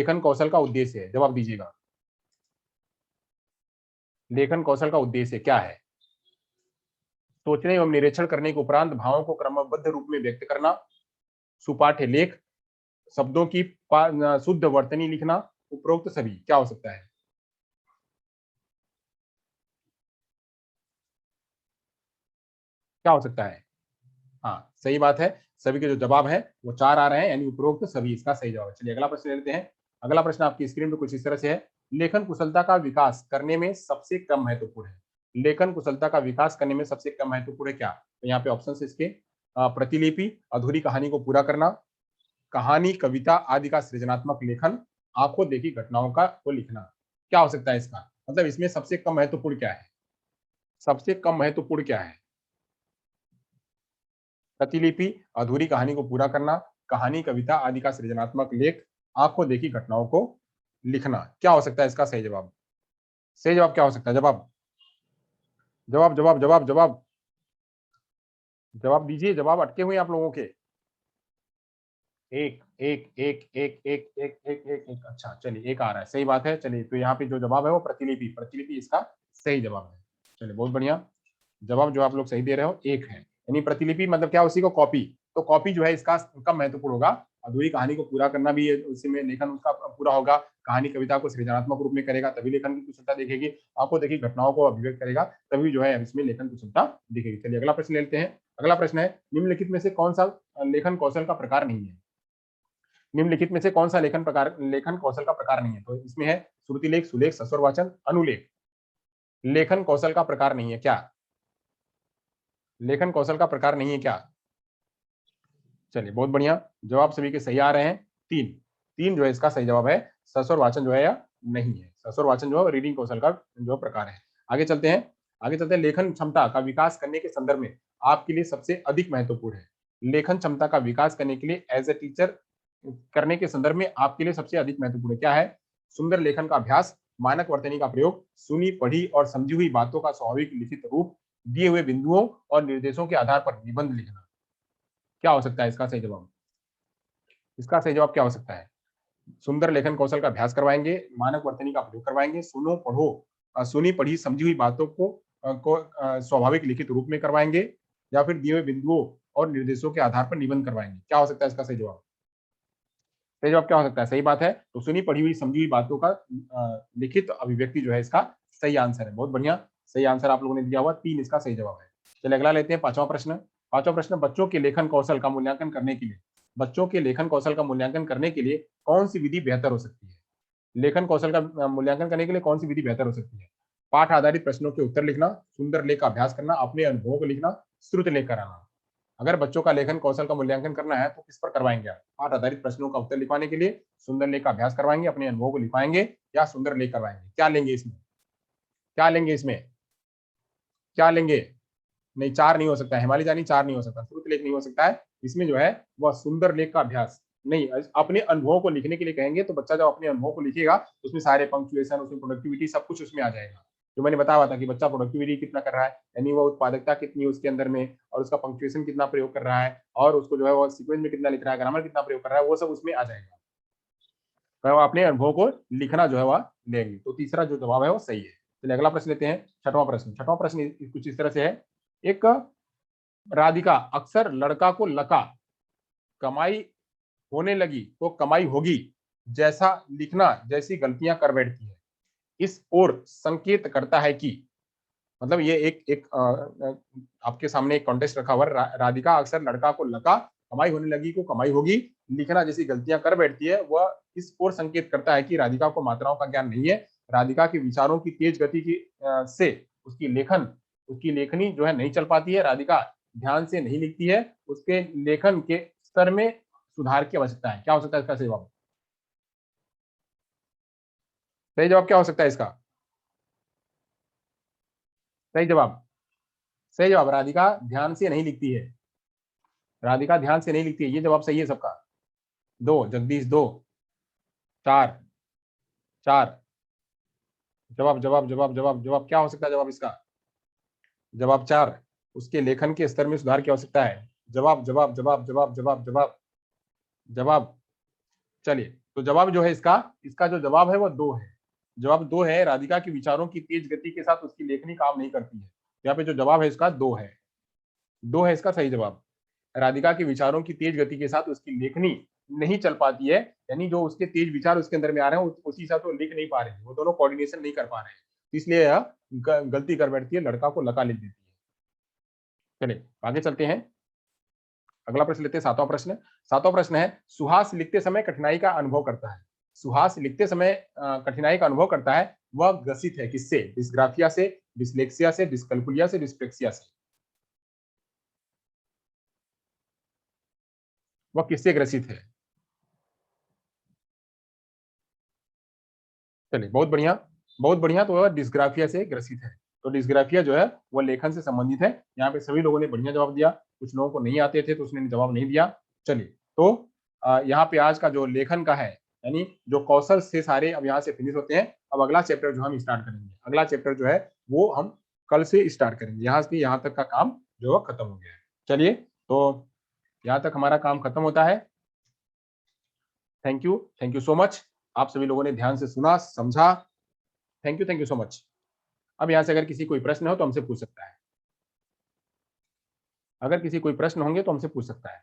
लेखन कौशल का उद्देश्य है, जवाब दीजिएगा। लेखन कौशल का उद्देश्य क्या है? सोचने एवं निरीक्षण करने के उपरांत भावों को क्रमबद्ध रूप में व्यक्त करना, सुपाठ्य लेख, शब्दों की शुद्ध वर्तनी लिखना, उपरोक्त सभी। क्या हो सकता है? क्या हो सकता है? हाँ, सही बात है। सभी के जो जवाब है वो 4 आ रहे हैं, यानी उपरोक्त सभी इसका सही जवाब है। चलिए अगला प्रश्न ले लेते हैं। अगला प्रश्न आपकी स्क्रीन पे कुछ इस तरह से है। लेखन कुशलता का विकास करने में सबसे कम महत्वपूर्ण है। लेखन कुशलता का विकास करने में सबसे कम महत्वपूर्ण है क्या? तो यहाँ पे ऑप्शन है इसके प्रतिलिपि, अधूरी कहानी को पूरा करना, कहानी, कविता आदि का सृजनात्मक लेखन, आंखों देखी घटनाओं का को लिखना। क्या हो सकता है इसका? मतलब इसमें सबसे कम महत्वपूर्ण क्या है? सबसे कम महत्वपूर्ण क्या है? प्रतिलिपि, अधूरी कहानी को पूरा करना, कहानी, कविता आदि का सृजनात्मक लेख, आंखों देखी घटनाओं को लिखना। क्या हो सकता है इसका सही जवाब? सही जवाब क्या हो सकता है? जवाब जवाब जवाब जवाब जवाब जवाब दीजिए। जवाब अटके हुए हैं आप लोगों के। एक एक एक एक एक एक एक एक एक अच्छा, चलिए एक आ रहा है, सही बात है। चलिए तो यहाँ पे जो जवाब है वो प्रतिलिपि, प्रतिलिपि इसका सही जवाब है। चलिए बहुत बढ़िया। जवाब जो आप लोग सही दे रहे हो एक है, यानी प्रतिलिपि मतलब क्या? उसी को कॉपी। तो कॉपी जो है इसका कम महत्वपूर्ण होगा। अधूरी कहानी को पूरा करना भी उसी में लेखन उसका पूरा होगा। कहानी, कविता को सृजनात्मक रूप में करेगा तभी लेखन की कुशलता दिखेगी। आपको देखिए घटनाओं को अभिव्यक्त करेगा तभी जो है इसमें लेखन कुशलता दिखेगी। चलिए अगला प्रश्न लेते हैं। अगला प्रश्न है, निम्नलिखित में से कौन सा लेखन कौशल का प्रकार नहीं है? निम्नलिखित में से कौन सा लेखन कौशल का प्रकार नहीं है? तो इसमें है श्रुति लेख, सुलेख, सस्वर वाचन, अनुलेख। लेखन कौशल का प्रकार नहीं है क्या? लेखन कौशल का प्रकार नहीं है क्या? चलिए बहुत बढ़िया। जवाब सभी के सही आ रहे हैं। तीन, तीन जो है इसका सही जवाब है। सस्वर वाचन जो है या नहीं है। सस्वर वाचन जो है रीडिंग कौशल का जो प्रकार है। आगे चलते हैं। आगे चलते हैं। लेखन क्षमता का विकास करने के संदर्भ में आपके लिए सबसे अधिक महत्वपूर्ण है। लेखन क्षमता का विकास करने के लिए एज ए टीचर करने के संदर्भ में आपके लिए सबसे अधिक महत्वपूर्ण क्या है? सुंदर लेखन का अभ्यास, मानक वर्तनी का प्रयोग, सुनी पढ़ी और समझी हुई बातों का स्वाभाविक लिखित रूप, दिए हुए बिंदुओं और निर्देशों के आधार पर निबंध लिखना। क्या हो सकता है इसका सही जवाब? इसका सही जवाब क्या हो सकता है? सुंदर लेखन कौशल का अभ्यास करवाएंगे, मानक वर्तनी का प्रयोग करवाएंगे, सुनो पढ़ो सुनी पढ़ी समझी हुई बातों को स्वाभाविक लिखित रूप में करवाएंगे, या फिर दिए हुए बिंदुओं और निर्देशों के आधार पर निबंध करवाएंगे। क्या हो सकता है इसका सही जवाब? सही जवाब क्या हो सकता है? सही बात है। तो सुनी पढ़ी हुई समझी हुई बातों का लिखित अभिव्यक्ति जो है इसका सही आंसर है। बहुत बढ़िया, सही आंसर आप लोगों ने दिया हुआ। तीन इसका सही जवाब है। चलिए अगला लेते हैं, पांचवा प्रश्न। पांचवा प्रश्न, बच्चों के लेखन कौशल का मूल्यांकन करने के लिए, बच्चों के लेखन कौशल का मूल्यांकन करने के लिए कौन सी विधि बेहतर हो सकती है? लेखन कौशल का मूल्यांकन करने के लिए कौन सी विधि बेहतर हो सकती है? पाठ आधारित प्रश्नों के उत्तर लिखना, सुंदर लेख का अभ्यास करना, अपने अनुभवों को लिखना, श्रुत लेख कराना। अगर बच्चों का लेखन कौशल का मूल्यांकन करना है तो किस पर करवाएंगे आप? पाठ आधारित प्रश्नों का उत्तर लिखवाने के लिए सुंदर लेख का अभ्यास करवाएंगे, अपने अनुभवों को लिखवाएंगे, या सुंदर लेख करवाएंगे? क्या लेंगे इसमें? क्या लेंगे इसमें? क्या लेंगे? नहीं, चार नहीं हो सकता है हिमालय जानी, चार नहीं हो सकता, श्रुत लेख नहीं हो सकता है। इसमें जो है वह सुंदर लेख का अभ्यास नहीं, अपने अनुभवों को लिखने के लिए कहेंगे। तो बच्चा जब अपने अनुभव को लिखेगा तो उसमें सारे पंक्चुएशन, उसमें प्रोडक्टिविटी सब कुछ उसमें आ जाएगा। जो मैंने बताया था कि बच्चा प्रोडक्टिविटी कितना कर रहा है, यानी वो उत्पादकता कितनी है उसके अंदर में, और उसका पंक्चुएशन कितना प्रयोग कर रहा है, और उसको जो है वो सीक्वेंस में कितना लिख रहा है, ग्रामर कितना प्रयोग कर रहा है, वो सब उसमें आ जाएगा। तो अपने अनुभव को लिखना जो है वह लेंगे। तो तीसरा जो जवाब है वो सही है। चलिए अगला प्रश्न लेते हैं, छठवां प्रश्न। छठवां प्रश्न कुछ इस तरह से है। एक राधिका अक्सर लड़का को लका, कमाई होने लगी तो कमाई होगी जैसा लिखना जैसी गलतियां कर बैठती है, इस ओर संकेत करता है कि, मतलब ये आपके सामने एक कॉन्टेस्ट रखा हुआ है। राधिका अक्सर लड़का को लका, कमाई होने लगी को कमाई होगी, लिखना जैसी गलतियां कर बैठती है, वह इस ओर संकेत करता है कि राधिका को मात्राओं का ज्ञान नहीं है। राधिका के विचारों की तेज गति की से उसकी लेखनी जो है नहीं चल पाती है। राधिका ध्यान से नहीं लिखती है, उसके लेखन के स्तर में सुधार की आवश्यकता है। क्या हो सकता है इसका सही जवाब? सही जवाब क्या हो सकता है इसका? सही जवाब, सही जवाब, राधिका ध्यान से नहीं लिखती है। राधिका ध्यान से नहीं लिखती है, ये जवाब सही है सबका। दो, जगदीश दो, चार, चार। जवाब जवाब जवाब जवाब जवाब क्या हो सकता है जवाब इसका? जवाब चार, उसके लेखन के स्तर में सुधार की आवश्यकता है। जवाब जवाब जवाब जवाब जवाब जवाब जवाब। चलिए तो जवाब जो है इसका जो जवाब है वो 2 है। जवाब 2 है। राधिका की विचारों की तेज गति के साथ उसकी लेखनी काम नहीं करती है। यहाँ पे जो जवाब है इसका 2 है। 2 है इसका सही जवाब। राधिका के विचारों की तेज गति के साथ उसकी लेखनी नहीं चल पाती है, यानी जो उसके तेज विचार उसके अंदर में आ रहे हैं उसी हिसाब से वो लिख नहीं पा रहे हैं, वो दोनों कोऑर्डिनेशन नहीं कर पा रहे हैं, इसलिए यह गलती कर बैठती है, लड़का को लका लिख देती है। चलिए आगे चलते हैं। अगला प्रश्न लेते हैं, सातवां प्रश्न। सातवां प्रश्न है, सुहास लिखते समय कठिनाई का अनुभव करता है। सुहास लिखते समय कठिनाई का अनुभव करता है, वह ग्रसित है किससे? डिस्ग्राफिया से, डिसलेक्सिया से, डिस्कैल्कुलिया से, डिस्पेक्सिया से। वह किससे ग्रसित है? चलिए बहुत बढ़िया। तो वह डिस्ग्राफिया से ग्रसित है। तो डिस्ग्राफिया जो है वह लेखन से संबंधित है। यहाँ पे सभी लोगों ने बढ़िया जवाब दिया, कुछ लोगों को नहीं आते थे तो उसने जवाब नहीं दिया। चलिए तो यहाँ पे आज का जो लेखन का है, यानी जो कौशल से सारे अब यहाँ से फिनिश होते हैं। अब अगला चैप्टर जो हम स्टार्ट करेंगे, अगला चैप्टर जो है वो हम कल से स्टार्ट करेंगे। यहाँ से यहाँ तक का काम जो है खत्म हो गया है। चलिए तो यहाँ तक हमारा काम खत्म होता है। Thank you so much. आप सभी लोगों ने ध्यान से सुना, समझा। Thank you so much. अब यहाँ से अगर किसी कोई प्रश्न हो तो हमसे पूछ सकता है। अगर किसी कोई प्रश्न होंगे तो हमसे पूछ सकता है।